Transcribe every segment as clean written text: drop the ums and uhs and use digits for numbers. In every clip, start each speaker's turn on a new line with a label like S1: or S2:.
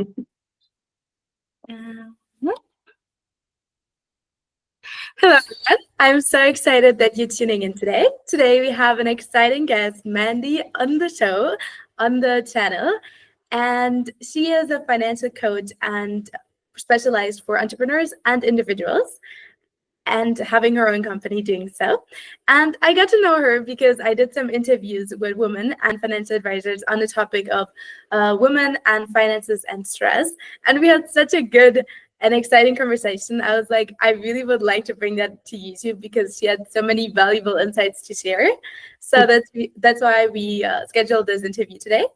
S1: Uh, Hello, everyone. I'm so excited that you're tuning in today. Today, we have an exciting guest, Mandy, on the show, on the channel. And she is a financial coach and specialized for entrepreneurs and individuals, and having her own company doing so. And I got to know her because I did some interviews with women and financial advisors on the topic of women and finances and stress. And we had such a good and exciting conversation. I was like, I really would like to bring that to YouTube because she had so many valuable insights to share. So that's why we scheduled this interview today.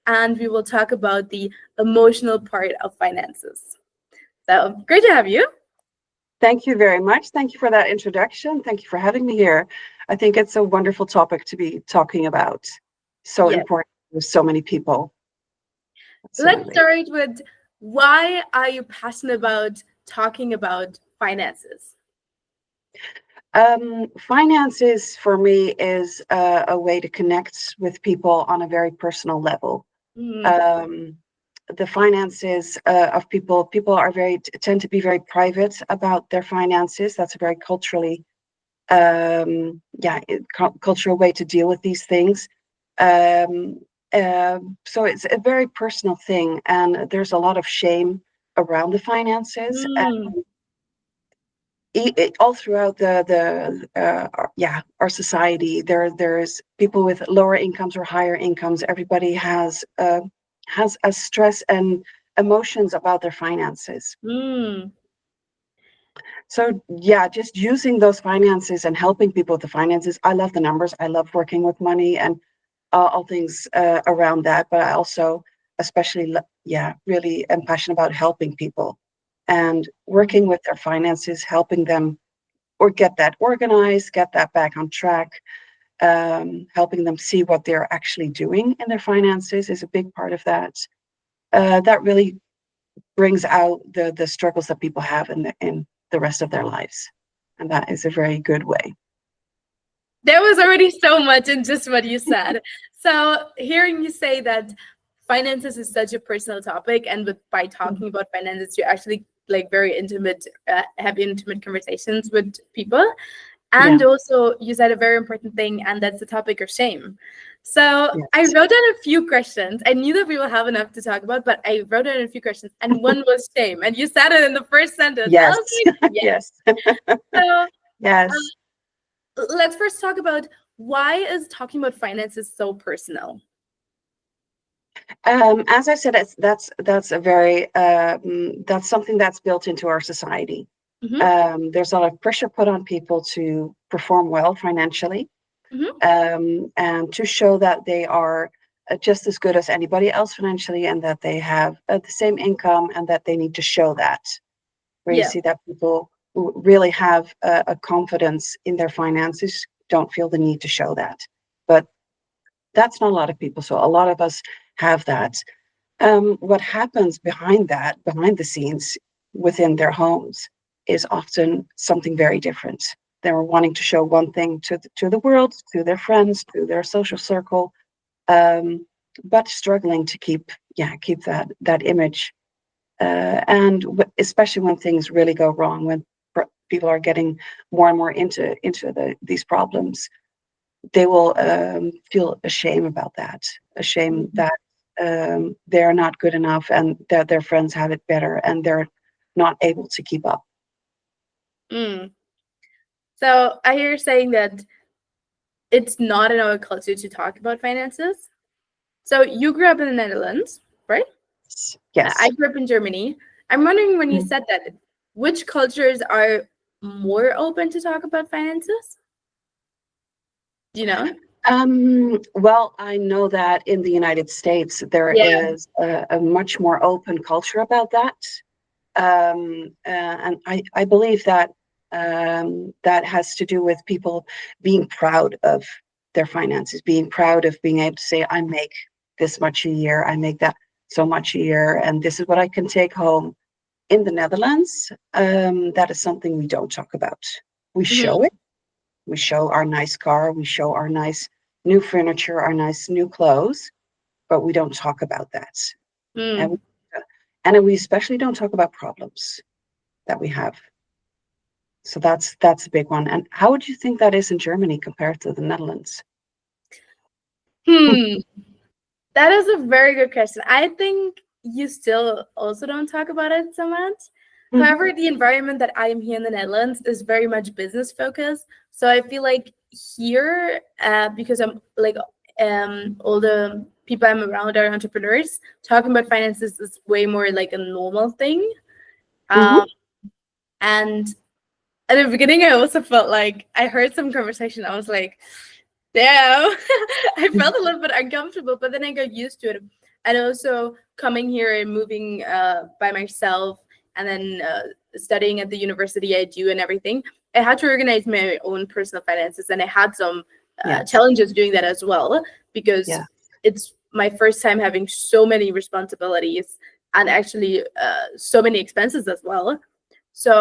S1: And we will talk about the emotional part of finances. So great to have you.
S2: Thank you very much. Thank you for that introduction. Thank you for having me here. I think it's a wonderful topic to be talking about. So
S1: Yes.
S2: important for so many people.
S1: Let's start with, why are you passionate about talking about finances?
S2: Finances for me is a way to connect with people on a very personal level. The finances of people are tend to be very private about their finances. That's a very culturally cultural way to deal with these things. So it's a very personal thing, and there's a lot of shame around the finances. All throughout our society, there's people with lower incomes or higher incomes. Everybody has a stress and emotions about their finances. So yeah, just using those finances and helping people with the finances. I love the numbers. I love working with money and all things around that. But I also, especially, really am passionate about helping people and working with their finances, helping them or get that organized, get that back on track, helping them see what they're actually doing in their finances is a big part of that. That really brings out the struggles that people have in the rest of their lives. And that is a very good way.
S1: There was already so much in just what you said. So hearing you say that finances is such a personal topic, and by talking about finances, you actually like very intimate, have intimate conversations with people. And also you said a very important thing, and that's the topic of shame. So I wrote down a few questions. I knew that we will have enough to talk about, but I wrote down a few questions, and one was shame. And you said it in the first sentence.
S2: Yes.
S1: Like,
S2: yes.
S1: So
S2: yes.
S1: Let's first talk about, why is talking about finances so personal?
S2: As I said, that's a very that's something that's built into our society. There's a lot of pressure put on people to perform well financially, and to show that they are just as good as anybody else financially, and that they have the same income, and that they need to show that. Where you see that people who really have a confidence in their finances don't feel the need to show that. But that's not a lot of people. So a lot of us have that. What happens behind the scenes within their homes, is often something very different. They're wanting to show one thing to the world, to their friends, to their social circle, but struggling to keep that image. And especially when things really go wrong, when people are getting more and more into these problems, they will feel ashamed about that, ashamed that they're not good enough, and that their friends have it better, and they're not able to keep up.
S1: So I hear you saying that it's not in our culture to talk about finances. So you grew up in the Netherlands, right?
S2: Yes.
S1: I grew up in Germany. I'm wondering, when you said that, which cultures are more open to talk about finances? Do you know?
S2: Well, I know that in the United States, there is a much more open culture about that. And I believe that that has to do with people being proud of their finances, being proud of being able to say, I make this much a year, I make that so much a year, and this is what I can take home. In the Netherlands, that is something we don't talk about. We show it. We show our nice car, we show our nice new furniture, our nice new clothes, but we don't talk about that. And we especially don't talk about problems that we have. So that's a big one. And how would you think that is in Germany compared to the Netherlands?
S1: Hmm. That is a very good question. I think you still also don't talk about it so much.
S2: Mhm.
S1: However, the environment that I am here in the Netherlands is very much business focused. So I feel like here, because I'm like all the people I'm around are entrepreneurs, talking about finances is way more like a normal thing.
S2: Mhm.
S1: Um, and at the beginning, I also felt like I heard some conversation. I was like, damn, I felt a little bit uncomfortable, but then I got used to it. And also coming here and moving by myself and then studying at the university I do and everything, I had to organize my own personal finances. And I had some
S2: Yes.
S1: challenges doing that as well, because
S2: Yeah.
S1: it's my first time having so many responsibilities and actually so many expenses as well. So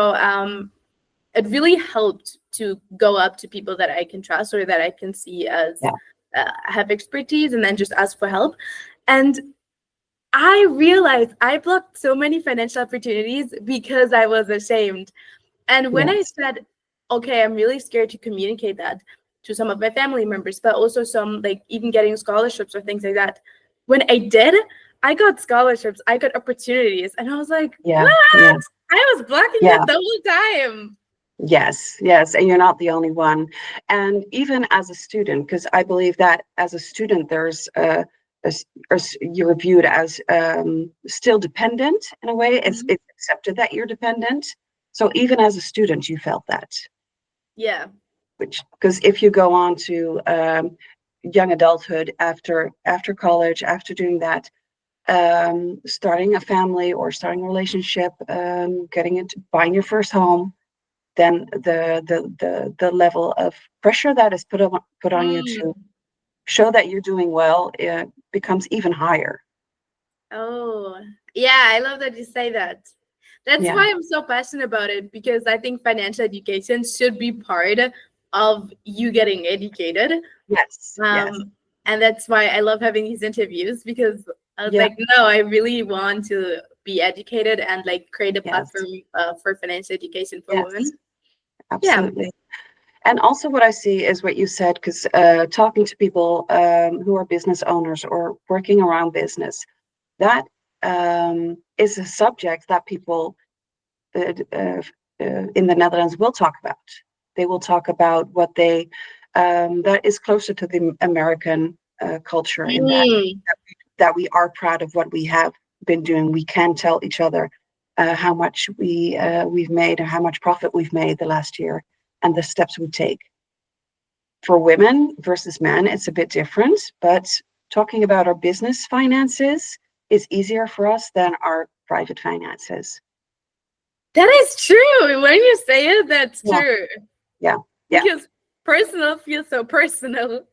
S1: it really helped to go up to people that I can trust or that I can see as
S2: Yeah.
S1: have expertise and then just ask for help. And I realized I blocked so many financial opportunities because I was ashamed. And when I
S2: Yes.
S1: said, okay, I'm really scared to communicate that to some of my family members, but also some like even getting scholarships or things like that. When I did, I got scholarships, I got opportunities, and I was like,
S2: Yeah. Yeah.
S1: what? I was blocking
S2: Yeah.
S1: that the whole time.
S2: Yes, yes, and you're not the only one. And even as a student, because I believe that as a student, there's you're viewed as still dependent in a way. It's accepted that you're dependent. So even as a student, you felt that.
S1: Yeah.
S2: Which, because if you go on to young adulthood after college, after doing that, starting a family or starting a relationship, getting into buying your first home, then the level of pressure that is put on you
S1: Mm.
S2: to show that you're doing well becomes even higher.
S1: Oh, yeah, I love that you say that. That's
S2: Yeah.
S1: why I'm so passionate about it, because I think financial education should be part of you getting educated.
S2: Yes. Yes.
S1: Um, and that's why I love having these interviews, because I was
S2: Yeah.
S1: like, no, I really want to be educated and like create a
S2: Yes.
S1: platform for financial education for
S2: Yes.
S1: women. Yeah.
S2: Absolutely. And also, what I see is what you said, because talking to people who are business owners or working around business, that is a subject that people uh, uh, in the Netherlands will talk about. They will talk about what they that is closer to the American culture in that
S1: Mm,
S2: that we are proud of what we have been doing. We can tell each other how much we've made or how much profit we've made the last year and the steps we take. For women versus men, it's a bit different, but talking about our business finances is easier for us than our private finances.
S1: that is true. When you say it, that's
S2: Yeah,
S1: true.
S2: yeah, yeah.
S1: Because personal feels so personal.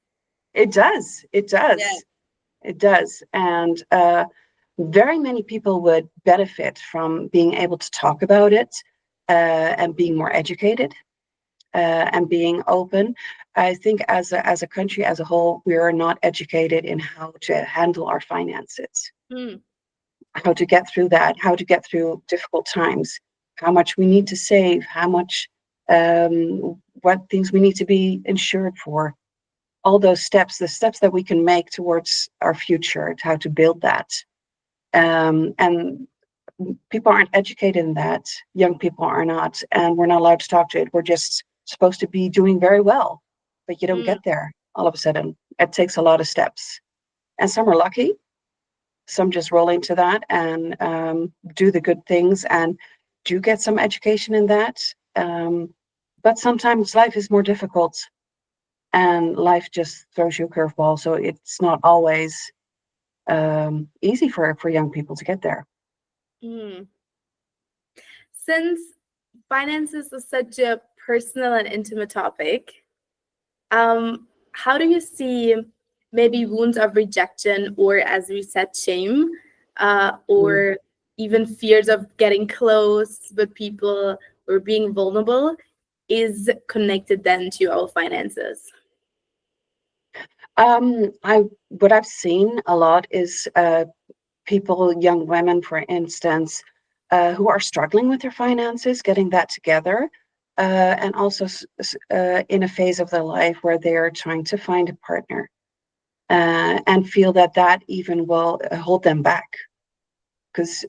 S2: It does. It
S1: Yeah.
S2: does. It does. And very many people would benefit from being able to talk about it and being more educated and being open. I think as a country as a whole, we are not educated in how to handle our finances,
S1: Mm,
S2: how to get through that, how to get through difficult times, how much we need to save, how much, what things we need to be insured for. All those steps, the steps that we can make towards our future, how to build that. And people aren't educated in that. Young people are not, and we're not allowed to talk to it. We're just supposed to be doing very well, but you don't
S1: mm,
S2: get there all of a sudden. It takes a lot of steps, and some are lucky. Some just roll into that and do the good things and do get some education in that. But sometimes life is more difficult, and life just throws you a curveball. So it's not always easy for young people to get there.
S1: mm. Since finances is such a personal and intimate topic, how do you see maybe wounds of rejection, or as we said, shame,
S2: Mm.
S1: or even fears of getting close with people or being vulnerable is connected then to our finances?
S2: I what I've seen a lot is people, young women, for instance, who are struggling with their finances, getting that together, and also in a phase of their life where they are trying to find a partner, and feel that even will hold them back. Because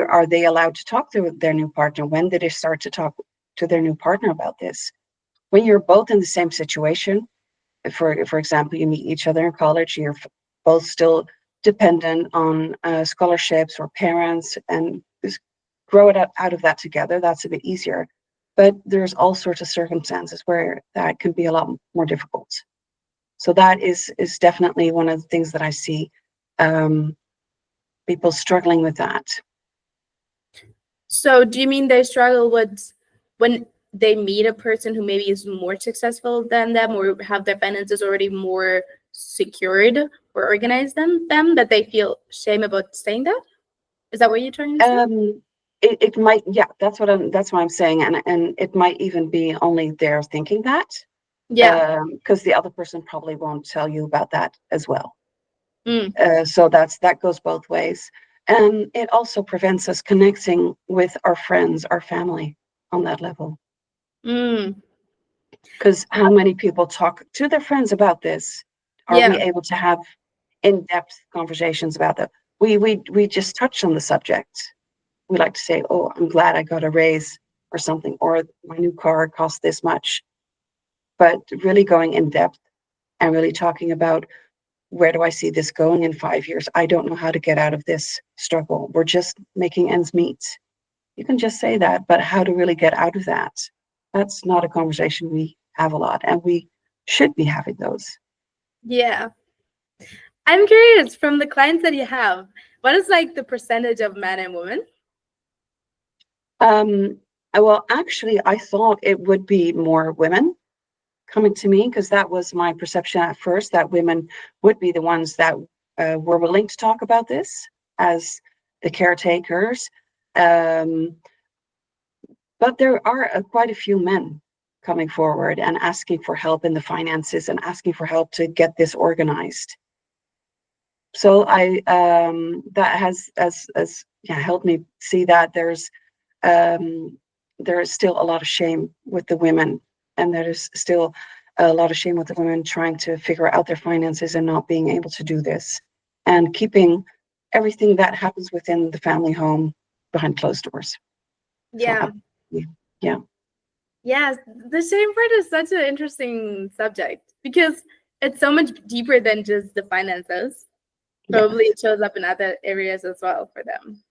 S2: are they allowed to talk to their new partner? When did they start to talk to their new partner about this? When you're both in the same situation, for example, you meet each other in college, you're both still dependent on scholarships or parents, and just grow it out of that together. That's a bit easier. But there's all sorts of circumstances where that can be a lot more difficult. So that is definitely one of the things that I see, people struggling with that.
S1: So do you mean they struggle with when they meet a person who maybe is more successful than them or have their finances already more secured or organized than them, that they feel shame about saying that? Is that what you're trying to say?
S2: It might, yeah, that's what I'm saying, and it might even be only they're thinking that,
S1: Yeah.
S2: because the other person probably won't tell you about that as well.
S1: Mm.
S2: So that goes both ways, and it also prevents us connecting with our friends, our family on that level.
S1: Mm.
S2: Because how many people talk to their friends about this? Are we
S1: Yeah.
S2: able to have in-depth conversations about that? We just touch on the subject. We like to say, oh, I'm glad I got a raise or something, or my new car cost this much. But really going in depth and really talking about, where do I see this going in 5 years? I don't know how to get out of this struggle. We're just making ends meet. You can just say that, but how to really get out of that? That's not a conversation we have a lot, and we should be having those.
S1: Yeah. I'm curious, from the clients that you have, what is like the percentage of men and women?
S2: Well, actually, I thought it would be more women coming to me, because that was my perception at first, that women would be the ones that were willing to talk about this as the caretakers. But there are quite a few men coming forward and asking for help in the finances and asking for help to get this organized. So that has helped me see that there is still a lot of shame with the women, and there is still a lot of shame with the women trying to figure out their finances and not being able to do this, and keeping everything that happens within the family home behind closed doors.
S1: Yeah.
S2: So, yeah.
S1: Yeah, the shame part is such an interesting subject because it's so much deeper than just the finances. Probably
S2: Yes,
S1: it shows up in other areas as well for them.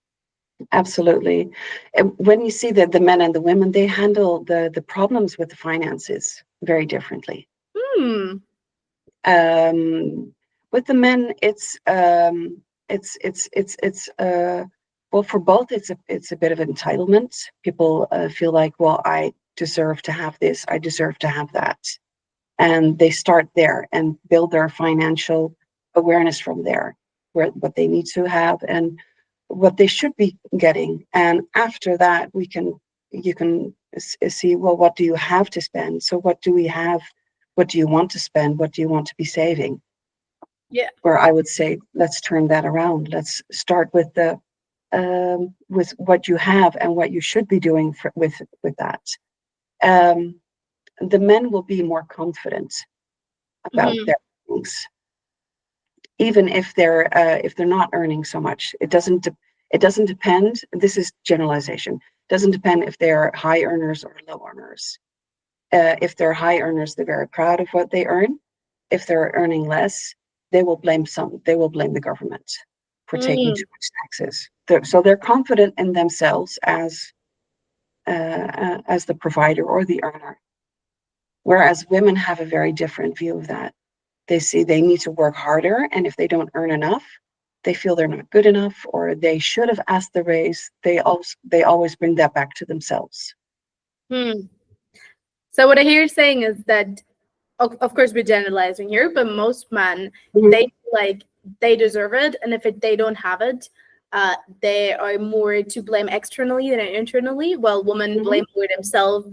S2: absolutely. And when you see that the men and the women, they handle the problems with the finances very differently.
S1: Hmm.
S2: With the men, well, for both, it's a bit of entitlement. People feel like, well, I deserve to have this, I deserve to have that, and they start there and build their financial awareness from there, where what they need to have and what they should be getting. And after that, you can see, well, what do you have to spend? So what do we have? What do you want to spend? What do you want to be saving?
S1: Yeah.
S2: Where I would say, let's turn that around. Let's start with with what you have and what you should be doing with that. Um, the men will be more confident about
S1: Hmm.
S2: their things, even if they're not earning so much. It doesn't depend. This is generalization. It doesn't depend if they're high earners or low earners. If they're high earners, they're very proud of what they earn. If they're earning less, they will blame the government for taking
S1: Mm.
S2: too much taxes. So they're confident in themselves as the provider or the earner. Whereas women have a very different view of that. They see they need to work harder, and if they don't earn enough, they feel they're not good enough, or they should have asked the raise. They always bring that back to themselves.
S1: Hmm. So what I hear you saying is that, of course, we're generalizing here, but most men,
S2: Mhm.
S1: they feel like they deserve it, and if they don't have it, they are more to blame externally than internally, while women
S2: Mhm.
S1: blame more themselves,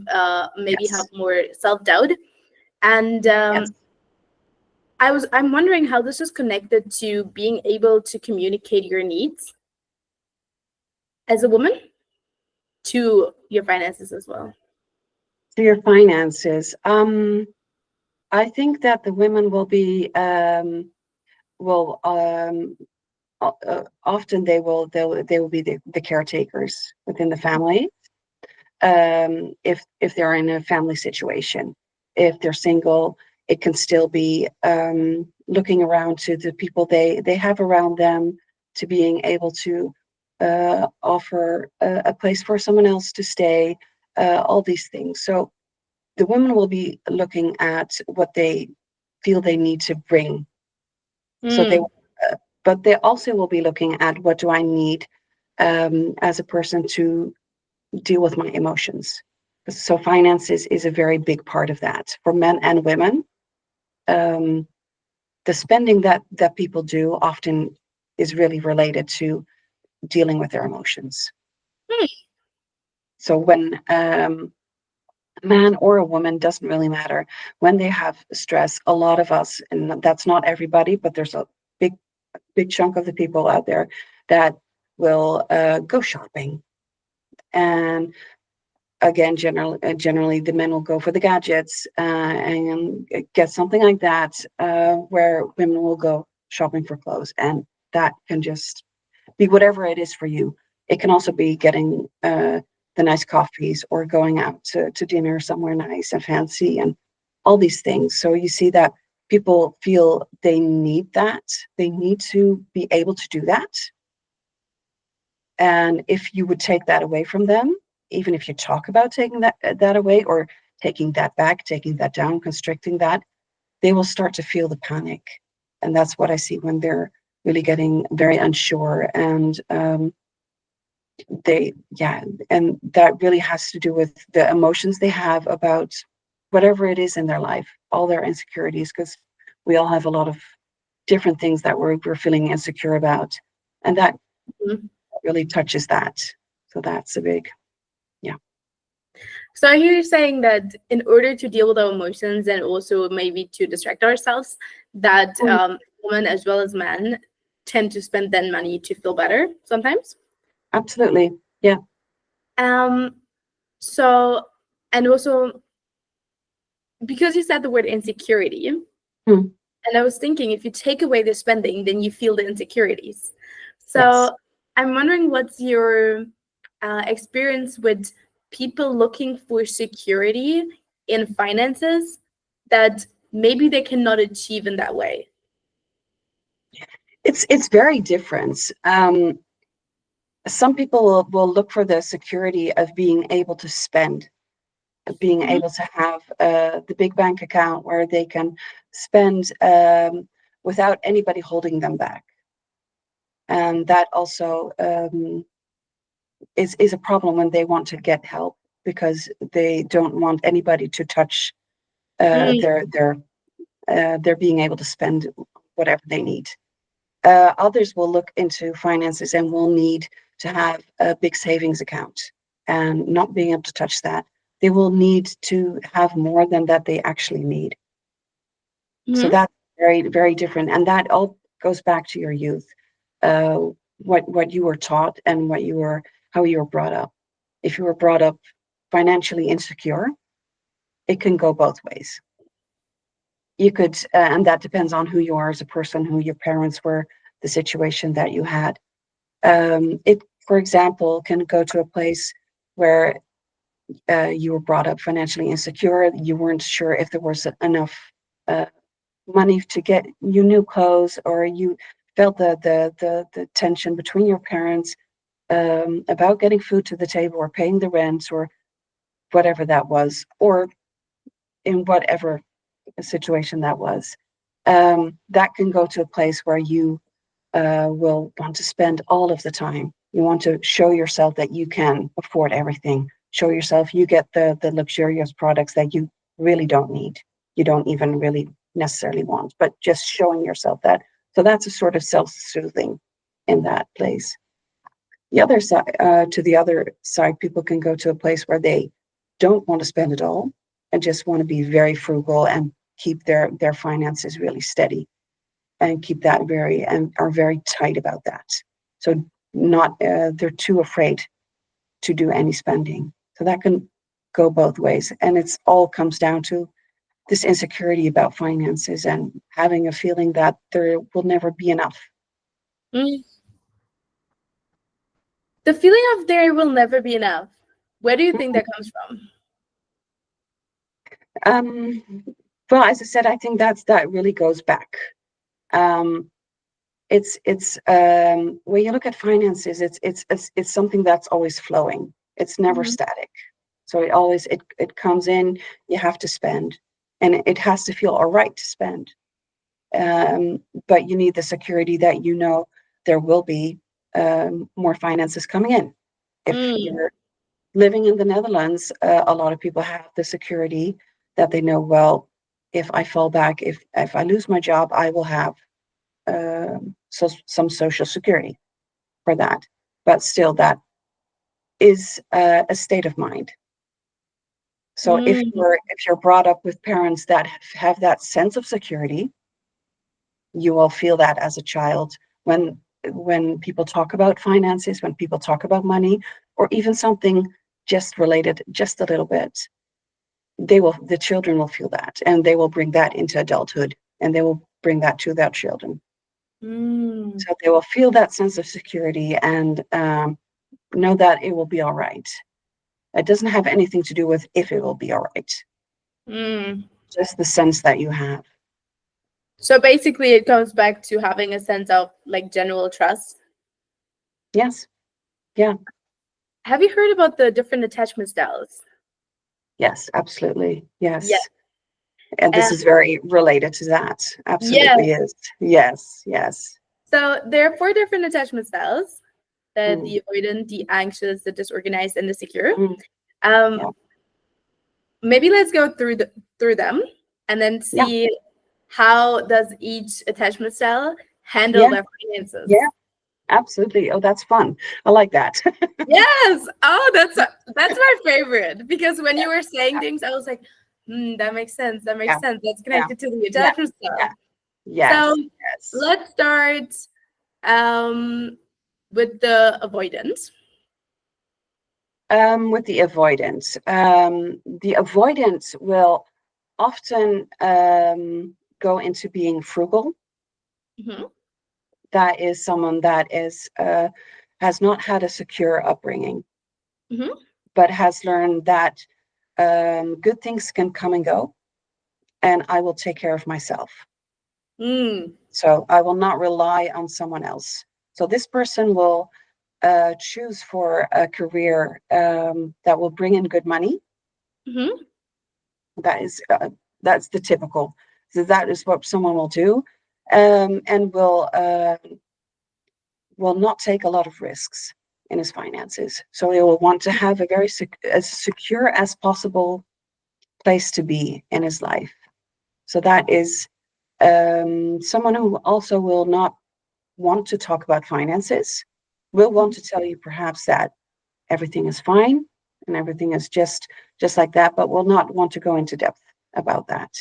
S1: maybe have
S2: Yes.
S1: more self-doubt. And
S2: Yes.
S1: I'm wondering how this is connected to being able to communicate your needs. as a woman to your finances as well?
S2: To your finances, I think that the women will be will often they will be the caretakers within the family. If they're in a family situation, if they're single, it can still be looking around to the people they have around them, to being able to offer a place for someone else to stay, all these things. So the women will be looking at what they feel they need to bring. So they,
S1: Mm.
S2: but they also will be looking at what do I need as a person to deal with my emotions. So finances is a very big part of that for men and women. Um, the spending that people do often is really related to dealing with their emotions.
S1: Mm.
S2: So when a man or a woman, doesn't really matter, when they have stress, a lot of us, and that's not everybody, but there's a big chunk of the people out there that will go shopping. And again, generally the men will go for the gadgets and get something like that, where women will go shopping for clothes, and that can just be whatever it is for you. It can also be getting the nice coffees or going out to dinner somewhere nice and fancy and all these things. So you see that people feel they need that. They need to be able to do that. And if you would take that away from them, even if you talk about taking that away or taking that back, taking that down, constricting that, they will start to feel the panic. And that's what I see when they're really getting very unsure. And and that really has to do with the emotions they have about whatever it is in their life, all their insecurities, because we all have a lot of different things that we're feeling insecure about. And that
S1: Mhm.
S2: really touches that. So that's a big, yeah.
S1: So I hear you saying that in order to deal with our emotions and also maybe to distract ourselves, that women as well as men tend to spend then money to feel better sometimes.
S2: Absolutely. Yeah.
S1: Um, so, and also because you said the word insecurity,
S2: Hmm.
S1: and I was thinking if you take away the spending, then you feel the insecurities.
S2: Yes.
S1: So I'm wondering what's your experience with people looking for security in finances that maybe they cannot achieve in that way.
S2: It's very different. Some people will look for the security of being able to spend, of being
S1: Mhm.
S2: able to have the big bank account where they can spend without anybody holding them back. And that also is a problem when they want to get help, because they don't want anybody to touch
S1: Mm.
S2: their being able to spend whatever they need. Others will look into finances and will need to have a big savings account, and not being able to touch that. They will need to have more than that they actually need. So
S1: Mhm.
S2: that's very, very different. And that all goes back to your youth, uh, what you were taught and how you were brought up. If you were brought up financially insecure, it can go both ways. You could, and that depends on who you are as a person, who your parents were, the situation that you had. It, for example, can go to a place where you were brought up financially insecure. You weren't sure if there was enough uh, money to get you new clothes, or you felt the tension between your parents about getting food to the table or paying the rent or whatever that was, or in whatever situation that was. That can go to a place where you will want to spend all of the time. You want to show yourself that you can afford everything. Show yourself you get the luxurious products that you really don't need. You don't even really necessarily want, but just showing yourself that. So that's a sort of self-soothing in that place. The other side, to the other side, people can go to a place where they don't want to spend it all and just want to be very frugal and keep their finances really steady and keep that and are very tight about that. So they're too afraid to do any spending. So that can go both ways. And it's all comes down to this insecurity about finances and having a feeling that there will never be enough.
S1: Mm. The feeling of there will never be enough. Where do you think that comes from?
S2: Well, as I said, I think that really goes back. It's when you look at finances, it's something that's always flowing. It's never static. So it comes in, you have to spend, and it has to feel all right to spend. But you need the security that you know there will be more finances coming in. If you're living in the Netherlands, a lot of people have the security that they know, well, if I fall back, if I lose my job, I will have some social security for that. But still, that is a state of mind. So if you're brought up with parents that have that sense of security, you will feel that as a child when people talk about finances, when people talk about money, or even something just related just a little bit, the children will feel that, and they will bring that into adulthood, and they will bring that to their children. So they will feel that sense of security and know that it will be all right. It doesn't have anything to do with if it will be all right. Just the sense that you have.
S1: So basically it comes back to having a sense of like general trust.
S2: Yes. Yeah.
S1: Have you heard about the different attachment styles?
S2: Yes, absolutely. Yes.
S1: Yeah.
S2: And this is very related to that. Absolutely is. Yes, yes.
S1: So there are 4 different attachment styles: the avoidant, the anxious, the disorganized, and the secure. Maybe let's go through them and then see how does each attachment style handle their finances.
S2: Yeah, absolutely. Oh, that's fun. I like that.
S1: Yes. Oh, that's my favorite, because when you were saying things, I was like, that makes sense. That makes sense. That's connected to the attachment style.
S2: Yes.
S1: So let's start with the avoidance.
S2: With the avoidance. The avoidance will often go into being frugal. That is someone that has not had a secure upbringing, but has learned that good things can come and go, and I will take care of myself. So I will not rely on someone else. So this person will choose for a career that will bring in good money. That's the typical. So that is what someone will do, and will not take a lot of risks in his finances. So he will want to have a very as secure as possible place to be in his life. So that is someone who also will not want to talk about finances, will want to tell you perhaps that everything is fine and everything is just like that, but will not want to go into depth about that.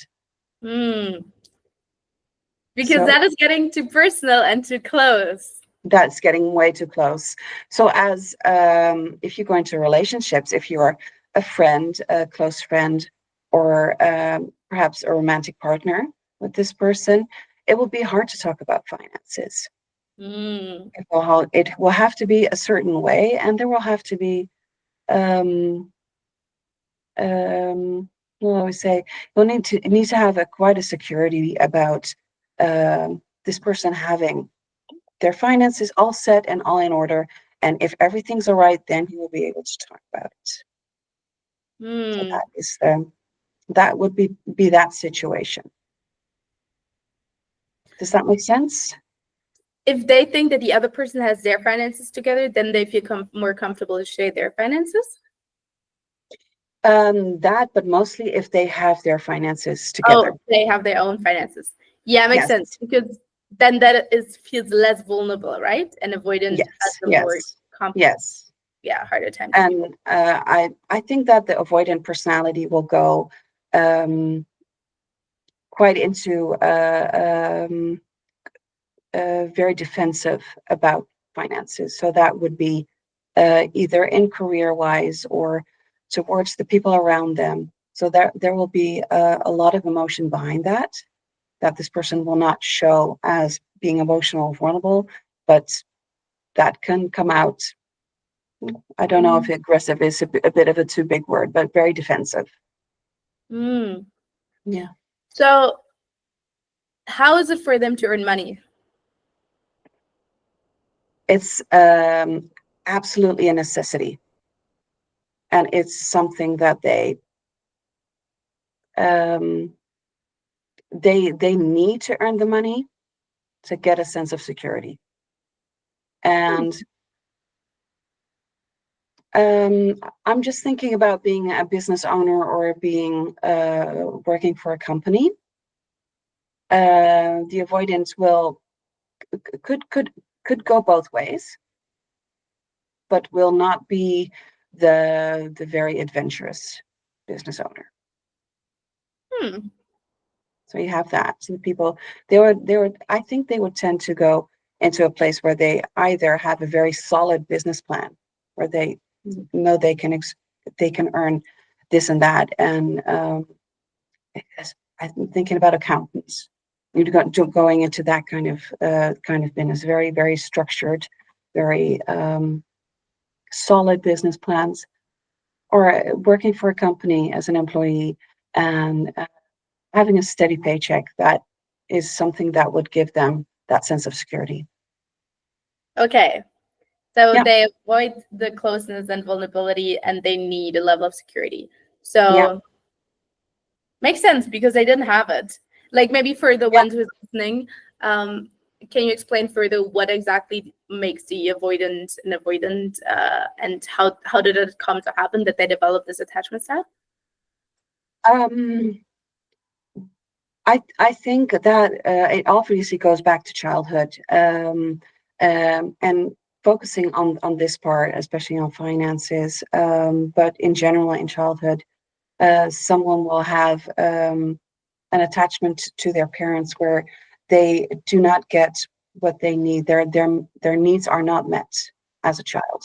S1: Because that is getting too personal and too close.
S2: That's getting way too close. So as if you go into relationships, if you're a friend, a close friend, or perhaps a romantic partner with this person, it will be hard to talk about finances. It will have to be a certain way, and there will have to be we'll always say you'll need to have quite a security about this person having their finances all set and all in order, and if everything's all right, then he will be able to talk about it. So that is that would be that situation. Does that make sense?
S1: If they think that the other person has their finances together, then they feel more comfortable to share their finances?
S2: But mostly if they have their finances together.
S1: Oh, they have their own finances. Yeah, makes sense, because then that feels less vulnerable, right? And avoidant has a more complex, harder time.
S2: And I think that the avoidant personality will go quite into very defensive about finances. So that would be either in career-wise or towards the people around them. So there will be a lot of emotion behind that this person will not show as being emotional vulnerable, but that can come out. I don't know if aggressive is a bit of a too big word, but very defensive. Yeah.
S1: So how is it for them to earn money?
S2: It's absolutely a necessity. And it's something that they need to earn the money to get a sense of security. And I'm just thinking about being a business owner or being working for a company. The avoidance could go both ways, but will not be the very adventurous business owner. So you have that. So people, I think they would tend to go into a place where they either have a very solid business plan, where they know they can earn this and that. And I'm thinking about accountants. You're going into that kind of business, very, very structured, very solid business plans, or working for a company as an employee and having a steady paycheck. That is something that would give them that sense of security.
S1: Okay. So they avoid the closeness and vulnerability, and they need a level of security. So makes sense because they didn't have it. Like maybe for the ones who's listening, can you explain further what exactly makes the avoidant and how did it come to happen that they developed this attachment style?
S2: I think that it obviously goes back to childhood, and focusing on this part, especially on finances, but in general in childhood, someone will have an attachment to their parents where they do not get what they need. Their needs are not met as a child,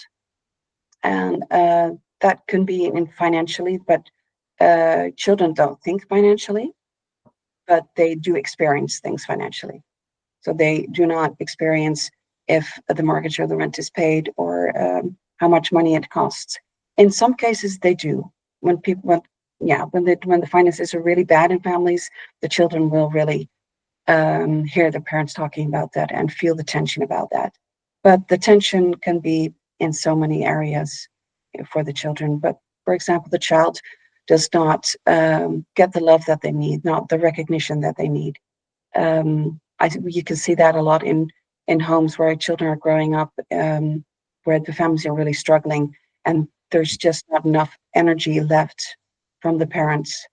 S2: and that can be in financially, but children don't think financially, but they do experience things financially. So they do not experience if the mortgage or the rent is paid or how much money it costs. In some cases, they do. When the finances are really bad in families, the children will really hear the parents talking about that and feel the tension about that. But the tension can be in so many areas for the children. But for example, the child does not get the love that they need, not the recognition that they need. You can see that a lot in homes where children are growing up, where the families are really struggling, and there's just not enough energy left from the parents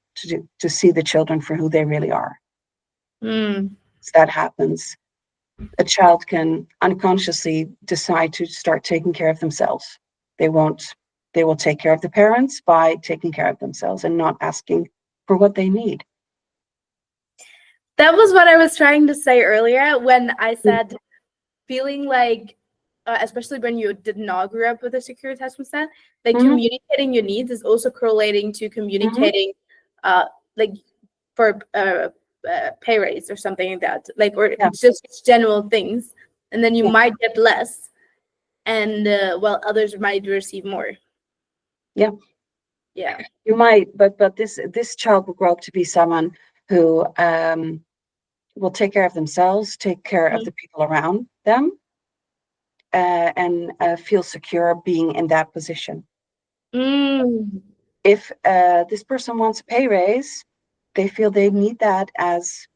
S2: to see the children for who they really are. So that happens. A child can unconsciously decide to start taking care of themselves. They will take care of the parents by taking care of themselves and not asking for what they need.
S1: That was what I was trying to say earlier when I said feeling like, especially when you did not grow up with a secure attachment style, like communicating your needs is also correlating to communicating, like for pay raise or something like that, like or just general things, and then you might get less, and while others might receive more. Yeah,
S2: you might, but this child will grow up to be someone who will take care of themselves, take care of the people around them, and feel secure being in that position. If this person wants a pay raise, they feel they need that as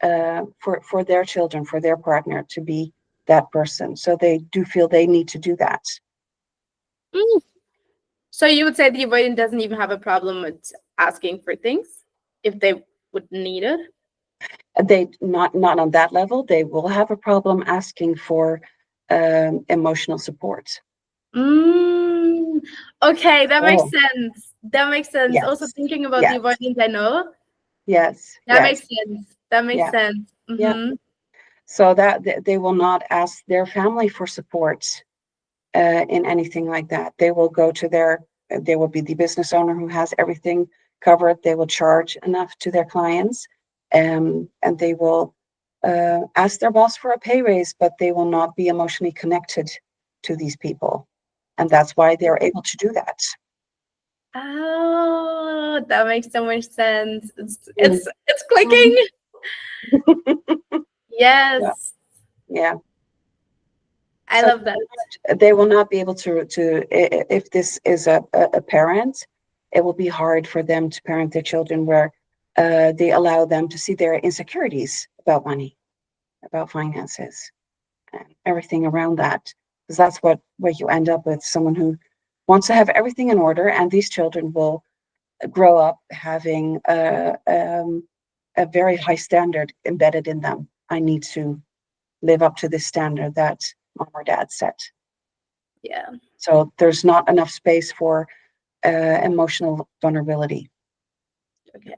S2: for their children, for their partner to be that person. So they do feel they need to do that.
S1: So you would say the avoidant doesn't even have a problem with asking for things if they would need it?
S2: They not on that level. They will have a problem asking for emotional support.
S1: Okay, that makes sense. That makes sense.
S2: Yes.
S1: Also thinking about the avoidance, I know.
S2: Yes.
S1: That makes sense. That makes sense.
S2: Yeah. so that they will not ask their family for support in anything like that. They will go to they will be the business owner who has everything covered. They will charge enough to their clients, and they will ask their boss for a pay raise, but they will not be emotionally connected to these people. And that's why they're able to do that.
S1: Oh, that makes so much sense. It's clicking. Yes.
S2: Yeah.
S1: I love that.
S2: They will not be able to if this is a parent, it will be hard for them to parent their children where they allow them to see their insecurities about money, about finances, and everything around that. Because that's what you end up with, someone who wants to have everything in order, and these children will grow up having a very high standard embedded in them. I need to live up to this standard that mom or dad set.
S1: Yeah.
S2: So there's not enough space for emotional vulnerability,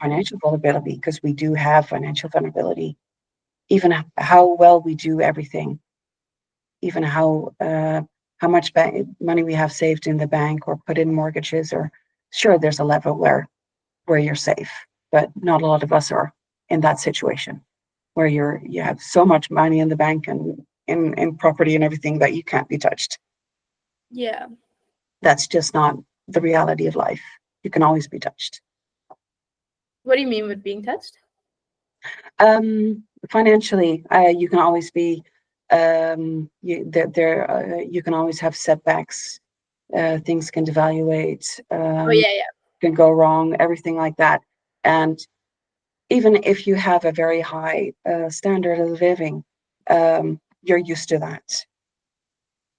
S2: financial vulnerability, because we do have financial vulnerability. Even how well we do everything, even how much money we have saved in the bank or put in mortgages, or sure, there's a level where you're safe, but not a lot of us are in that situation where you have so much money in the bank and in property and everything that you can't be touched.
S1: Yeah.
S2: That's just not the reality of life. You can always be touched.
S1: What do you mean with being touched?
S2: Financially, you can always be you can always have setbacks. Things can devaluate.
S1: Oh yeah.
S2: Can go wrong. Everything like that. And even if you have a very high standard of living, you're used to that.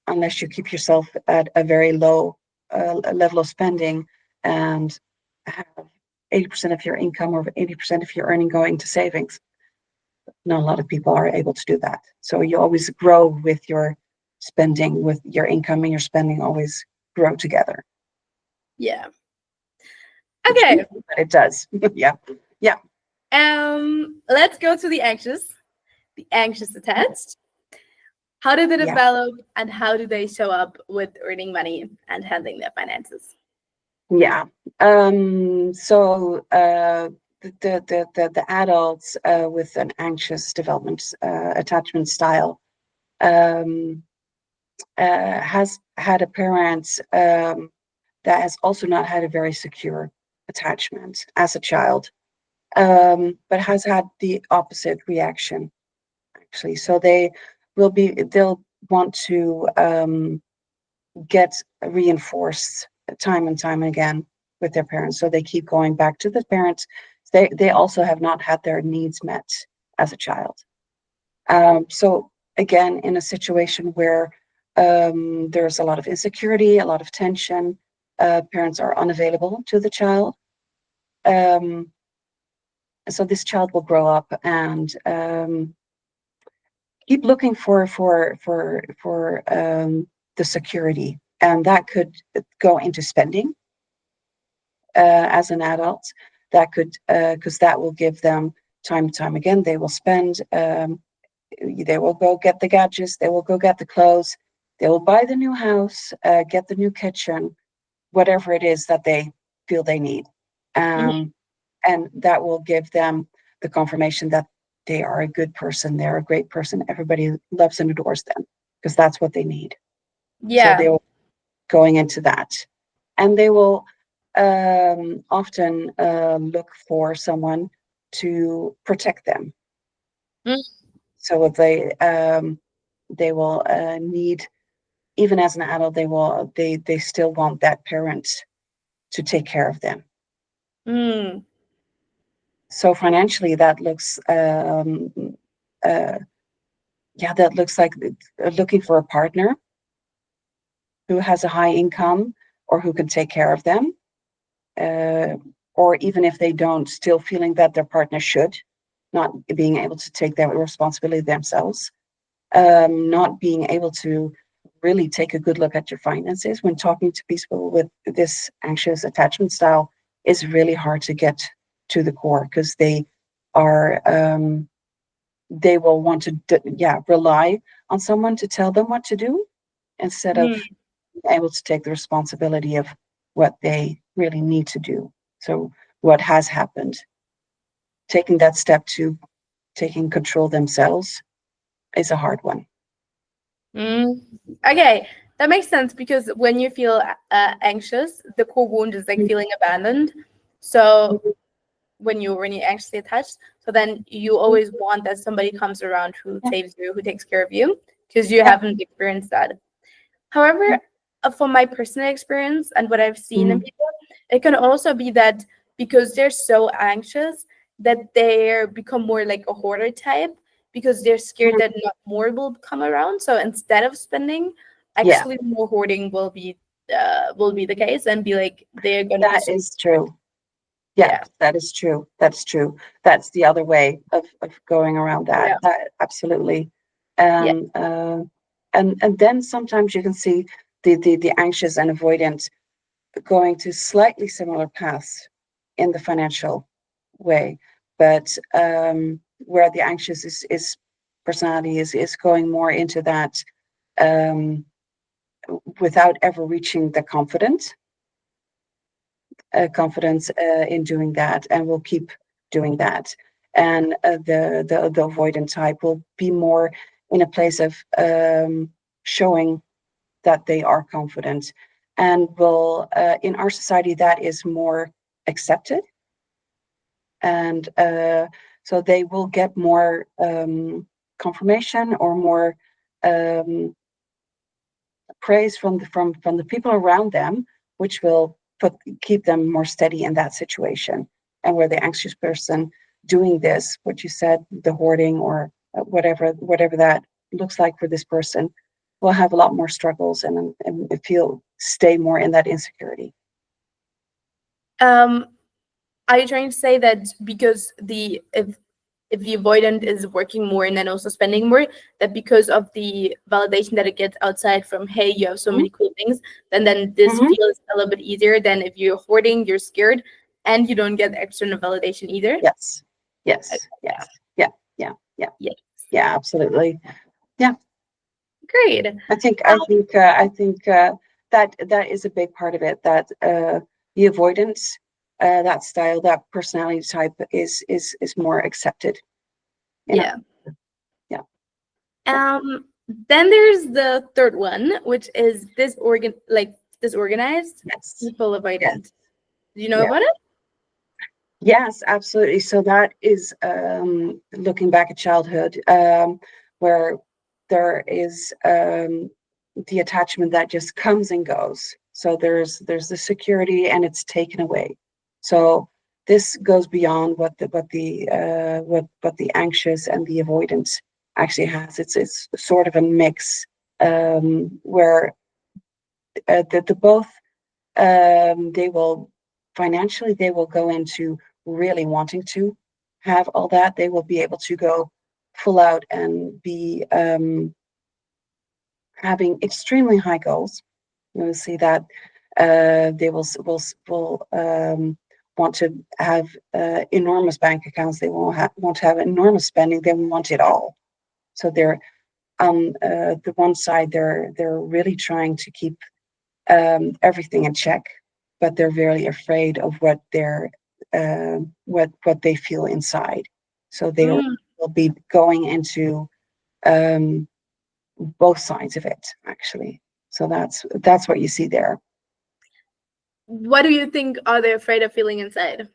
S2: Unless you keep yourself at a very low level of spending and have 80% of your income or 80% of your earning going to savings. Not a lot of people are able to do that. So you always grow with your spending, with your income and your spending always grow together.
S1: Yeah. Okay.
S2: But it does. Yeah. Yeah.
S1: Let's go to the anxious attached. How do they develop and how do they show up with earning money and handling their finances?
S2: Yeah. So the adults with an anxious development attachment style has had a parent that has also not had a very secure attachment as a child, but has had the opposite reaction actually. So they'll want to get reinforced time and time again with their parents. So they keep going back to the parents. They also have not had their needs met as a child. So again, in a situation where there's a lot of insecurity, a lot of tension, parents are unavailable to the child. So this child will grow up and keep looking for the security, and that could go into spending as an adult. That could because that will give them time and time again. They will spend. They will go get the gadgets. They will go get the clothes. They will buy the new house, get the new kitchen, whatever it is that they feel they need, and that will give them the confirmation that they are a good person. They're a great person. Everybody loves and adores them because that's what they need.
S1: Yeah.
S2: So they will going into that, and they will often look for someone to protect them. So if they will need, even as an adult, they still want that parent to take care of them. So financially, that looks that looks like looking for a partner who has a high income or who can take care of them, or even if they don't, still feeling that their partner should, not being able to take their responsibility themselves, not being able to really take a good look at your finances. When talking to people with this anxious attachment style, is really hard to get to the core because they are they will want to rely on someone to tell them what to do instead of
S1: Mm.
S2: able to take the responsibility of what they really need to do. So what has happened, taking that step to taking control themselves is a hard one.
S1: Mm. Okay, that makes sense because when you feel anxious, the core wound is like feeling abandoned. So when you're anxiously attached, so then you always want that somebody comes around who
S2: Yeah.
S1: saves you, who takes care of you, because you
S2: Yeah.
S1: haven't experienced that. However, from my personal experience and what I've seen in
S2: Mhm.
S1: people, it can also be that because they're so anxious that they become more like a hoarder type because they're scared
S2: Mhm.
S1: that not more will come around. So instead of spending,
S2: Yeah,
S1: actually more hoarding will be the case and be like they're gonna be
S2: that
S1: so
S2: is true. Yeah,
S1: yeah
S2: that is true. That's true. That's the other way of going around that.
S1: yeah
S2: That absolutely.
S1: yeah
S2: Um, uh, and then sometimes you can see the anxious and avoidant going to slightly similar paths in the financial way, but where the anxious is personality is going more into that um, without ever reaching the confidence in doing that, and will keep doing that. And the avoidant type will be more in a place of showing that they are confident, and will in our society that is more accepted, and so they will get more confirmation or more um, praise from the people around them, which will keep them more steady in that situation. And where the anxious person doing this, what you said, the hoarding or whatever that looks like for this person, will have a lot more struggles and feel stay more in that insecurity.
S1: um are you trying to say that because the if the avoidant is working more and then also spending more, that because of the validation that it gets outside from, hey, you have so
S2: Mm-hmm.
S1: many cool things, then this
S2: Mm-hmm.
S1: feels a little bit easier than if you're hoarding, you're scared, and you don't get external validation either?
S2: Yes.
S1: Okay,
S2: Yes.
S1: yeah.
S2: Yes. Yeah. Yeah. Yeah.
S1: Yes.
S2: Yeah. Absolutely. Yeah.
S1: Great.
S2: I think that is a big part of it. That the avoidance, that style, that personality type is more accepted. You know.
S1: Yeah.
S2: Yeah. Yeah.
S1: Then there's the third one, which is disorganized
S2: Yes.
S1: people
S2: Yes.
S1: avoidant. Do you know
S2: Yeah.
S1: about it?
S2: Yes. Absolutely. So that is looking back at childhood, where there is the attachment that just comes and goes. So there's the security and it's taken away. So this goes beyond what the anxious and the avoidance actually has. It's sort of a mix where the both they will financially they will go into really wanting to have all that. They will be able to go full out and be having extremely high goals. You will see that they will want to have enormous bank accounts. They will want to have enormous spending. They want it all. So they're on the one side they're really trying to keep everything in check, but they're very afraid of what they feel inside. So they
S1: Mm.
S2: will be going into um, both sides of it actually. So that's what you see there.
S1: What do you think are they afraid of feeling inside?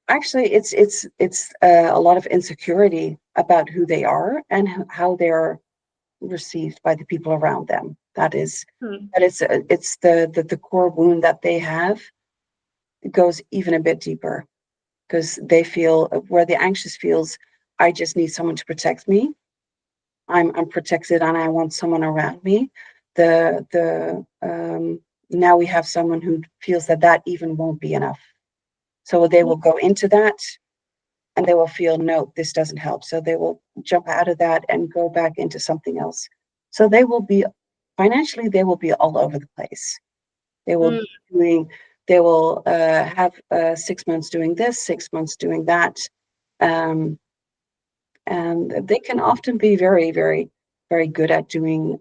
S2: Actually, it's a lot of insecurity about who they are and how they're received by the people around them.
S1: Hmm.
S2: It's the core wound that they have. It goes even a bit deeper because they feel where the anxious feels. I just need someone to protect me. I'm protected and I want someone around me. The now we have someone who feels that even won't be enough. So they will go into that and they will feel, no, this doesn't help. So they will jump out of that and go back into something else. So they will be financially, they will be all over the place. They will
S1: Mm.
S2: be doing, they will have 6 months doing this, 6 months doing that. And they can often be very, very, very good at doing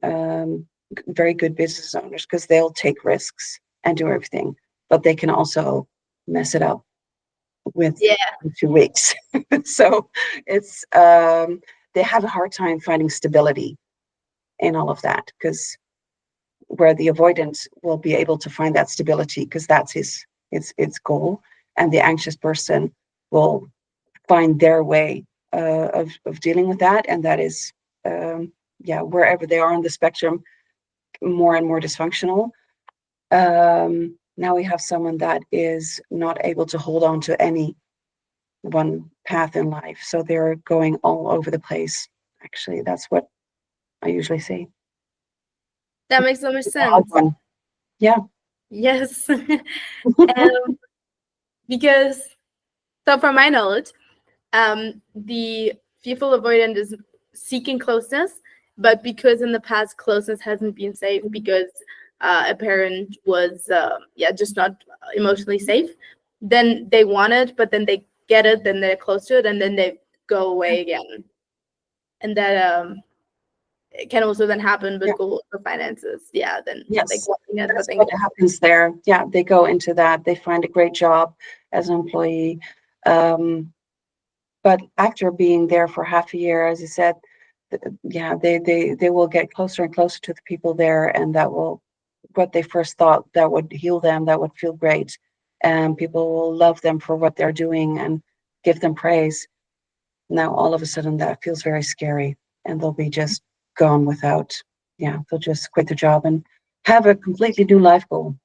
S2: very good business owners because they'll take risks and do everything, but they can also mess it up with
S1: Yeah.
S2: 2 weeks. So it's they have a hard time finding stability in all of that, because where the avoidant will be able to find that stability because that's his goal, and the anxious person will find their way of dealing with that, and that is wherever they are on the spectrum, more and more dysfunctional. Now we have someone that is not able to hold on to any one path in life, so they're going all over the place. Actually, that's what I usually see.
S1: That makes so much
S2: It's a hard
S1: sense.
S2: one. Yeah.
S1: Yes. Because, so from my knowledge, the fearful avoidant is seeking closeness, but because in the past closeness hasn't been safe because a parent was just not emotionally safe, then they want it, but then they get it, then they're close to it, and then they go away again. And that it can also then happen with
S2: Yeah.
S1: goals or finances. Yeah, then like
S2: Yes,
S1: wanting it, but
S2: that's
S1: then
S2: what happens there. Yeah, they go into that. They find a great job as an employee. But after being there for half a year, as I said, they will get closer and closer to the people there, and that will, what they first thought that would heal them, that would feel great, and people will love them for what they're doing and give them praise. Now all of a sudden that feels very scary, and they'll be just gone without, they'll just quit their job and have a completely new life goal.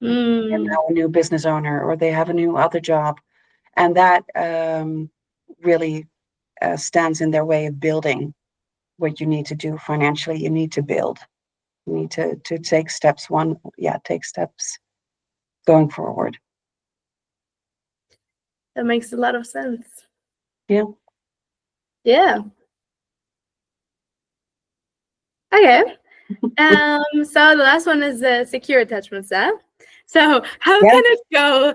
S2: They're now a new business owner, or they have a new other job, and that really stands in their way of building what you need to do financially. You need to build. You need to take steps. Take steps going forward.
S1: that makes a lot of sense.
S2: Yeah.
S1: Yeah. Okay. So the last one is the secure attachment style. So how can it go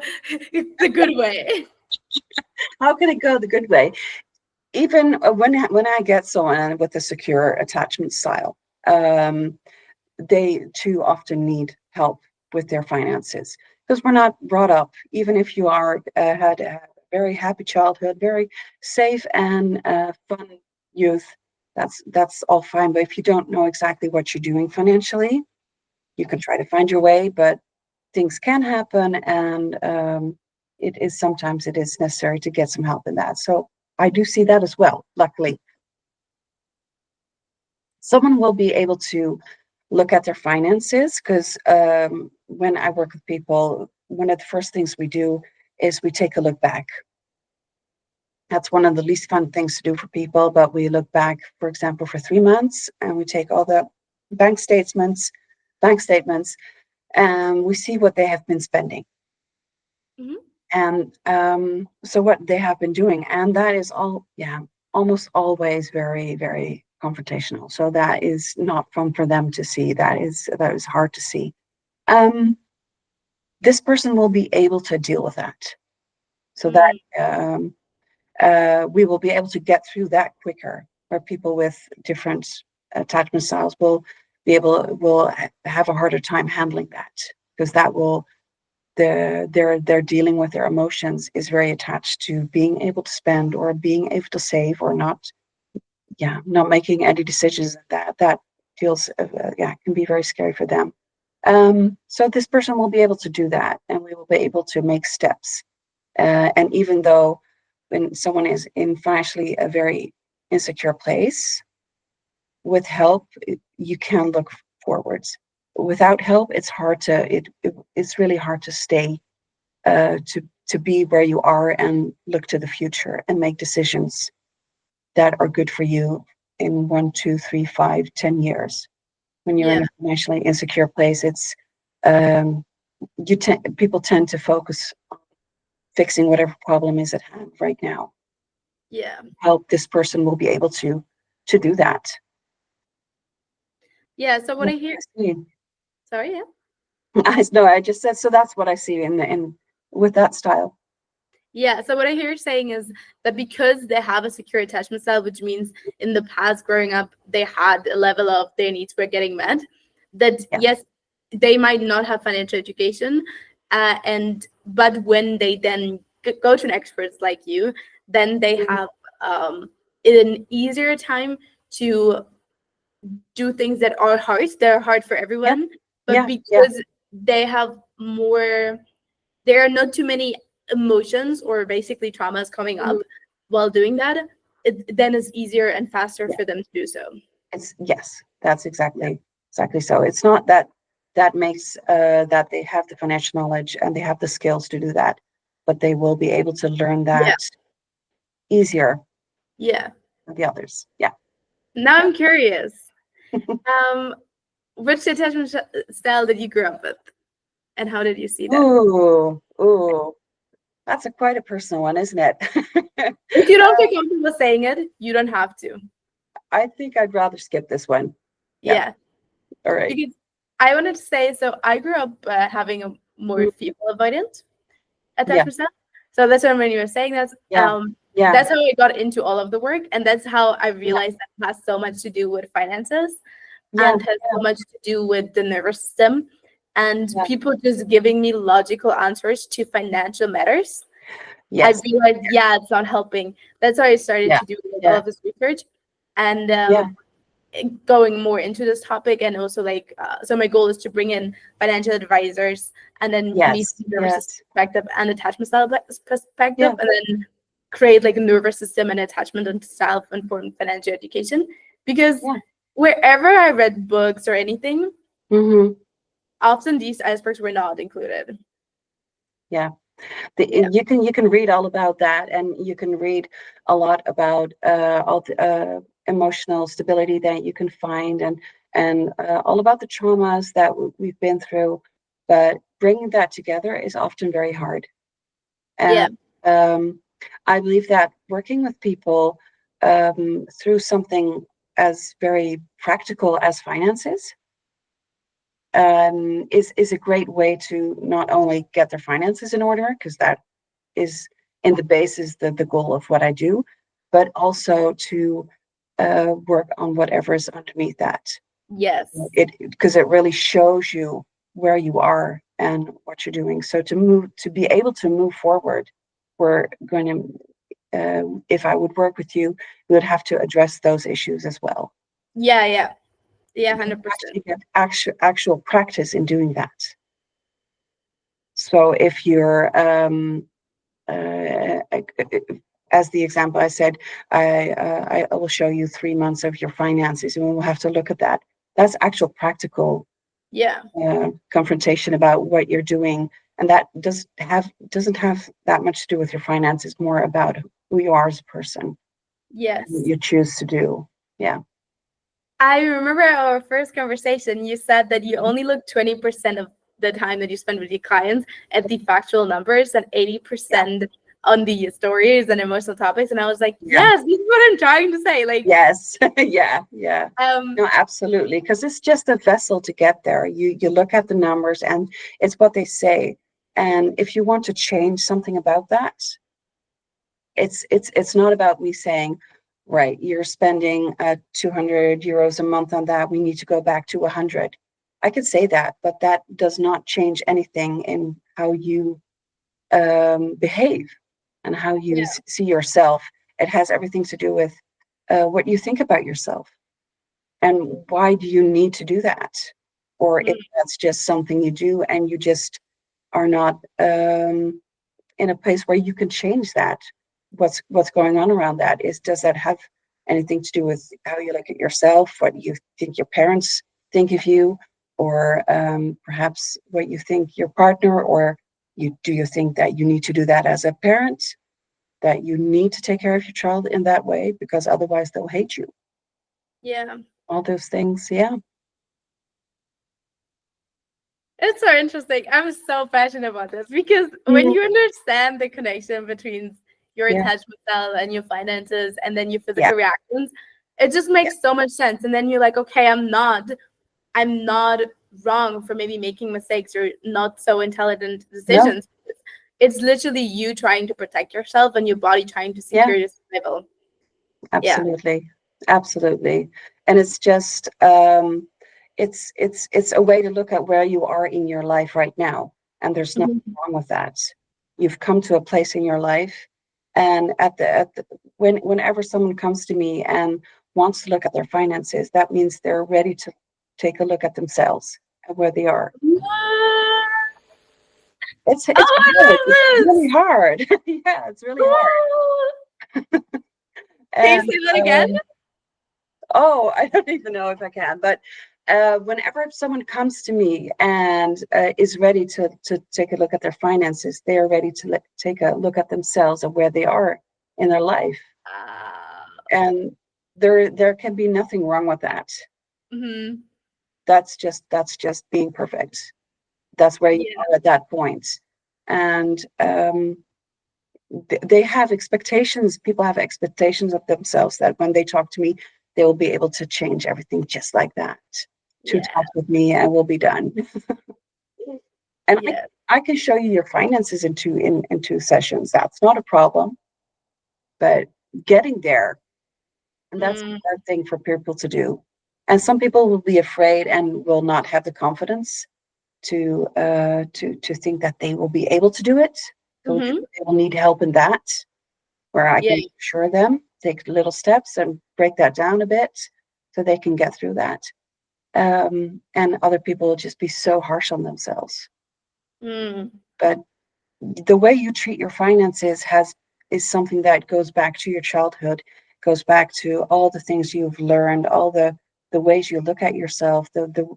S1: the good way?
S2: How can it go the good way? Even when I get someone with a secure attachment style, they too often need help with their finances, because we're not brought up, even if you are had a very happy childhood, very safe and fun youth, that's all fine. But if you don't know exactly what you're doing financially, you can try to find your way, but things can happen, and sometimes it is necessary to get some help in that. So I do see that as well. Luckily, someone will be able to look at their finances, because when I work with people, one of the first things we do is we take a look back. That's one of the least fun things to do for people, but we look back, for example, for 3 months, and we take all the bank statements, and we see what they have been spending.
S1: Mhm.
S2: And so what they have been doing, and that is almost always very, very confrontational. So that is not fun for them to see. That is hard to see. This person will be able to deal with that, so that we will be able to get through that quicker. Where people with different attachment styles will have a harder time handling that, because that will they're dealing with their emotions is very attached to being able to spend or being able to save, or not making any decisions. That feels can be very scary for them. So this person will be able to do that, and we will be able to make steps. And even though when someone is in financially a very insecure place, with help, you can look forwards. Without help, it's really hard to stay, to be where you are and look to the future and make decisions that are good for you in 1, 2, 3, 5, 10 years. When you're in a financially insecure place, it's people tend to focus on fixing whatever problem is at hand right now.
S1: Yeah.
S2: Help this person will be able to do that.
S1: Yeah. So what I hear. Sorry. Yeah.
S2: I just said, so that's what I see in with that style.
S1: Yeah, so what I hear you saying is that because they have a secure attachment style, which means in the past growing up, they had a level of their needs were getting met, that
S2: Yeah.
S1: yes, they might not have financial education, but when they then go to an expert like you, then they
S2: Mhm.
S1: have an easier time to do things that are hard. They're hard for
S2: Yeah.
S1: everyone, but
S2: Yeah. Yeah.
S1: because they have more, there are not too many emotions or basically traumas coming up
S2: Mhm.
S1: while doing that, it then is easier and faster
S2: Yeah.
S1: for them to do so.
S2: It's yes, that's
S1: Yeah.
S2: exactly so. It's not that that makes that they have the financial knowledge and they have the skills to do that, but they will be able to learn
S1: Yeah.
S2: that easier
S1: Yeah.
S2: than the others. Yeah.
S1: Now
S2: Yeah.
S1: I'm curious. Um, which attachment style did you grow up with, and how did you see that?
S2: Ooh. That's quite a personal one, isn't it?
S1: If you don't feel comfortable saying it, you don't have to.
S2: I think I'd rather skip this one. Yeah.
S1: Yeah,
S2: All right.
S1: because I wanted to say, so I grew up having a more
S2: Mm,
S1: people avoidant
S2: yeah.
S1: attachment style. So that's when you were saying that.
S2: Yeah. Yeah.
S1: That's how I got into all of the work, and that's how I
S2: Yeah.
S1: realized that it has so much to do with finances
S2: Yeah.
S1: and has so much to do with the nervous system and
S2: Yeah.
S1: people just giving me logical answers to financial matters. I
S2: Yes.
S1: realized, yeah, it's not helping. That's why I started
S2: Yeah.
S1: to do like, all
S2: Yeah.
S1: of this research and
S2: Yeah.
S1: going more into this topic. And also, like, so my goal is to bring in financial advisors and then me
S2: Yes.
S1: from nervous system
S2: Yes.
S1: perspective and attachment style perspective,
S2: Yeah.
S1: and then create like a nervous system and attachment and style informed financial education. Because
S2: Yeah.
S1: wherever I read books or anything,
S2: Mm-hmm.
S1: often these aspects were not included.
S2: Yeah.
S1: Yeah.
S2: You can read all about that, and you can read a lot about all the emotional stability that you can find, and all about the traumas that we've been through. But bringing that together is often very hard.
S1: Yeah.
S2: And I believe that working with people through something as very practical as finances is a great way to not only get their finances in order, because that is in the base is the goal of what I do, but also to work on whatever is underneath that.
S1: Yes.
S2: It because it really shows you where you are and what you're doing. So to be able to move forward, we're going to. If I would work with you, we would have to address those issues as well.
S1: Yeah. Yeah. Yeah.
S2: You
S1: 100%.
S2: actually get actual practice in doing that. So if you're uh, as the example I said, I will show you 3 months of your finances, and we'll have to look at that. That's actual practical
S1: Yeah.
S2: confrontation about what you're doing, and that doesn't have that much to do with your finances. More about who you are as a person, and what
S1: Yes.
S2: you choose to do. Yeah.
S1: I remember our first conversation, you said that you only look 20% of the time that you spend with your clients at the factual numbers and
S2: Yeah.
S1: 80% on the stories and emotional topics. And I was like,
S2: Yeah.
S1: yes, this is what I'm trying to say. Like,
S2: Yes. Yeah. Yeah.
S1: um,
S2: No, absolutely. Because it's just a vessel to get there. You look at the numbers, and it's what they say. And if you want to change something about that, it's not about me saying, right, you're spending 200 euros a month on that. We need to go back to 100. I could say that, but that does not change anything in how you behave and how you
S1: yeah.
S2: see yourself. It has everything to do with what you think about yourself. And why do you need to do that? Or if
S1: Mm,
S2: that's just something you do and you just are not in a place where you can change that. What's going on around that is, does that have anything to do with how you look at yourself, what you think your parents think of you, or perhaps what you think your partner, or you think that you need to do that as a parent, that you need to take care of your child in that way because otherwise they'll hate you.
S1: yeah.
S2: All those things, yeah.
S1: It's so interesting. I'm so passionate about this because when
S2: Mhm.
S1: you understand the connection between your
S2: Yeah,
S1: attachment style and your finances and then your
S2: yeah,
S1: physical reactions, it just
S2: yeah,
S1: makes so much sense. And then you're like, okay, I'm not wrong for maybe making mistakes or not so intelligent
S2: no,
S1: decisions. it's literally you trying to protect yourself and your body trying to
S2: Yeah,
S1: secure your survival. Yeah.
S2: absolutely. Absolutely. And it's just it's a way to look at where you are in your life right now. And there's nothing
S1: Mhm.
S2: wrong with that. You've come to a place in your life, and whenever someone comes to me and wants to look at their finances, that means they're ready to take a look at themselves and where they are.
S1: What?
S2: It's
S1: Oh,
S2: hard. It's
S1: I love
S2: really
S1: this.
S2: hard. Yeah, it's really hard.
S1: Oh. Can you
S2: And
S1: say that again?
S2: oh, I don't even know if I can, but whenever someone comes to me and is ready to take a look at their finances, they are ready to take a look at themselves and where they are in their life. And there can be nothing wrong with that.
S1: Mm-hmm.
S2: That's just being perfect. That's where you
S1: Yeah.
S2: are at that point. And they have expectations. People have expectations of themselves that when they talk to me, they will be able to change everything just like that. Two
S1: Yeah.
S2: talks with me and we'll be done. And
S1: Yeah.
S2: I can show you your finances in 2 sessions. That's not a problem. But getting there, and that's a
S1: Mm,
S2: hard thing for people to do. And some people will be afraid and will not have the confidence to think that they will be able to do it. So
S1: mm-hmm.
S2: they will need help in that, where I
S1: Yeah.
S2: can assure them, take little steps and break that down a bit so they can get through that. And other people will just be so harsh on themselves.
S1: Mm,
S2: But the way you treat your finances is something that goes back to your childhood, goes back to all the things you've learned, all the ways you look at yourself, the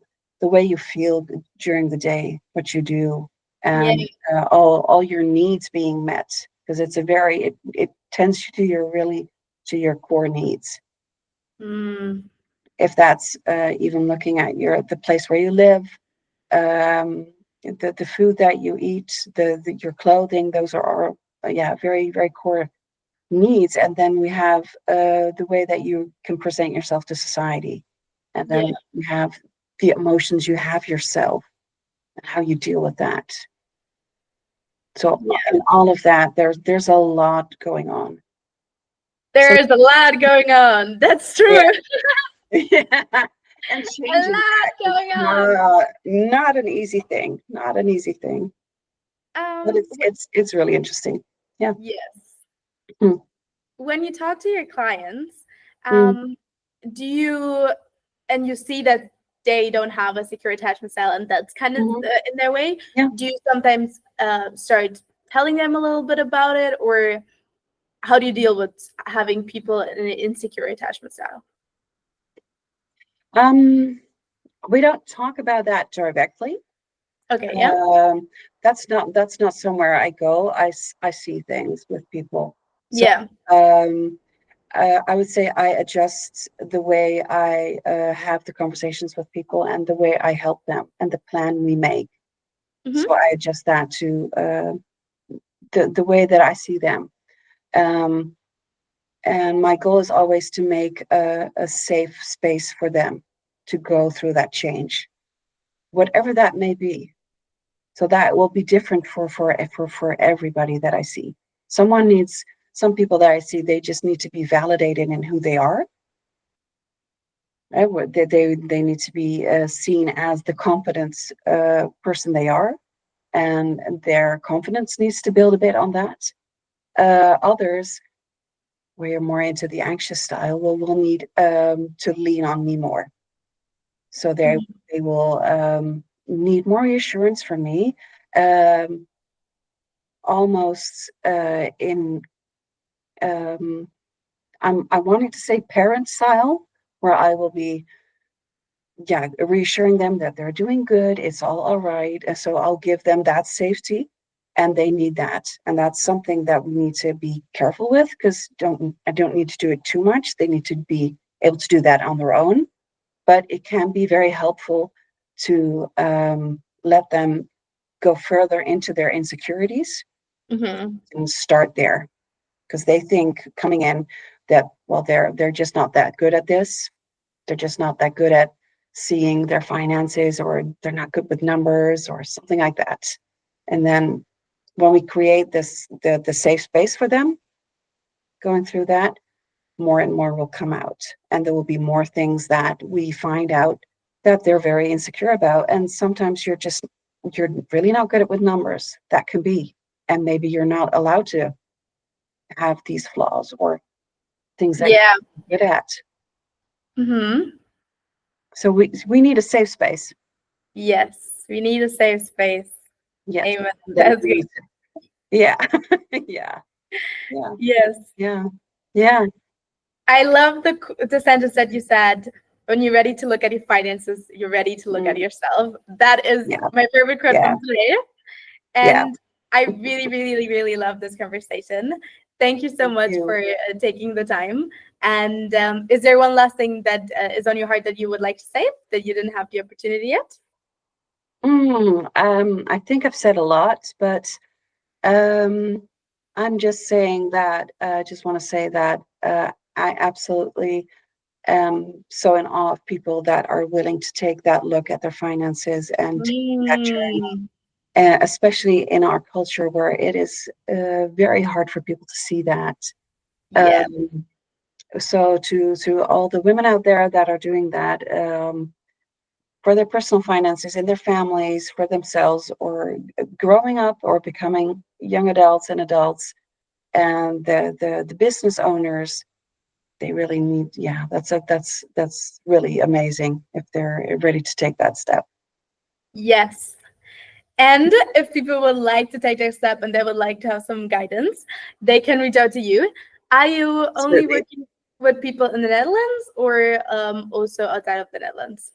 S2: way you feel during the day, what you do,
S1: yeah.
S2: and all your needs being met. Because it tends to your really to your core needs.
S1: Mm,
S2: If that's even looking at the place where you live, the food that you eat, your clothing, those are all, yeah, very, very core needs. And then we have the way that you can present yourself to society. And
S1: yeah.
S2: then you have the emotions you have yourself and how you deal with that. So
S1: Yeah.
S2: in all of that, there's a lot going on. So
S1: There is a lot going on. That's true.
S2: yeah, yeah. And
S1: A
S2: changing
S1: lot
S2: that is
S1: going on.
S2: not an easy thing. Not an easy thing. But
S1: Um,
S2: it's really interesting. Yeah.
S1: yes.
S2: Mm,
S1: When you talk to your clients,
S2: mm,
S1: do you and you see that they don't have a secure attachment style and that's kind of
S2: mhm.
S1: in their way,
S2: Yeah.
S1: do you sometimes start telling them a little bit about it, or how do you deal with having people in an insecure attachment style?
S2: Um, we don't talk about that directly.
S1: Okay, yeah.
S2: Um, that's not somewhere I go. I see things with people. So
S1: Yeah.
S2: um, I would say I adjust the way I have the conversations with people and the way I help them and the plan we make. So
S1: Mm-hmm.
S2: I adjust that to the way that I see them. Um, and my goal is always to make a safe space for them to go through that change, whatever that may be. So that will be different for everybody that I see. Some people that I see, they just need to be validated in who they are. Right? They need to be seen as the competent person they are, and their confidence needs to build a bit on that. Others, where you're more into the anxious style, will need to lean on me more. So they will need more reassurance from me, um, almost in I wanted to say parent style, where I will be, yeah, reassuring them that they're doing good, it's all right. And so I'll give them that safety, and they need that. And that's something that we need to be careful with, because I don't need to do it too much. They need to be able to do that on their own. But it can be very helpful to let them go further into their insecurities
S1: Mm-hmm.
S2: and start there, because they think coming in that, well, they're just not that good at this. They're just not that good at seeing their finances, or they're not good with numbers or something like that. And then when we create the safe space for them, going through that, more and more will come out, and there will be more things that we find out that they're very insecure about. And sometimes you're really not good at with numbers. That can be, and maybe you're not allowed to have these flaws or things that
S1: Yeah.
S2: you're good at.
S1: Mm-hmm.
S2: So we need a safe space.
S1: Yes, we need a safe space.
S2: Yes.
S1: Amen. That's good.
S2: Yeah. Yeah. Yeah.
S1: Yes.
S2: Yeah. Yeah.
S1: I love the sentence that you said. When you're ready to look at your finances, you're ready to look at
S2: Mm,
S1: yourself. That is
S2: yeah.
S1: my favorite quote
S2: Yeah.
S1: from today.
S2: Yeah.
S1: And I really, really, really love this conversation. Thank you so
S2: Thank
S1: much
S2: you.
S1: for taking the time. And is there one last thing that is on your heart that you would like to say that you didn't have the opportunity yet?
S2: I think I've said a lot, but I'm just saying that I just want to say that I absolutely am so in awe of people that are willing to take that look at their finances and take that journey,
S1: Mm,
S2: especially in our culture where it is very hard for people to see that.
S1: yeah.
S2: Um, so to all the women out there that are doing that, for their personal finances in their families, for themselves, or growing up or becoming young adults and adults, and the business owners, they really need, yeah, that's really amazing if they're ready to take that step.
S1: Yes. And if people would like to take that step and they would like to have some guidance, they can reach out to you. Are you only
S2: Absolutely.
S1: working with people in the Netherlands or also outside of the Netherlands?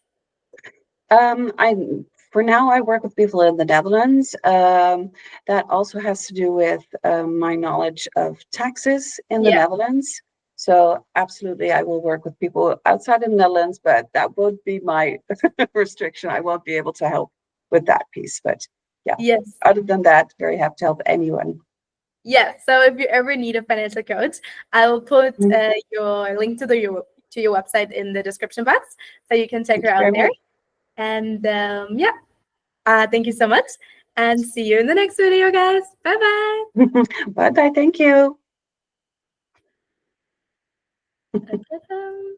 S2: I For now I work with people in the Netherlands. That also has to do with my knowledge of taxes in the
S1: Yeah.
S2: Netherlands. So absolutely, I will work with people outside of the Netherlands, but that would be my restriction. I won't be able to help with that piece. But yeah,
S1: Yes.
S2: other than that, very happy to help anyone.
S1: Yeah. So if you ever need a financial coach, I will put
S2: Mhm.
S1: your link to your website in the description box so you can check
S2: Thank
S1: her
S2: you
S1: out
S2: very
S1: there.
S2: much.
S1: And yeah, thank you so much. And see you in the next video, guys. Bye
S2: Bye bye. Thank you.
S1: bye.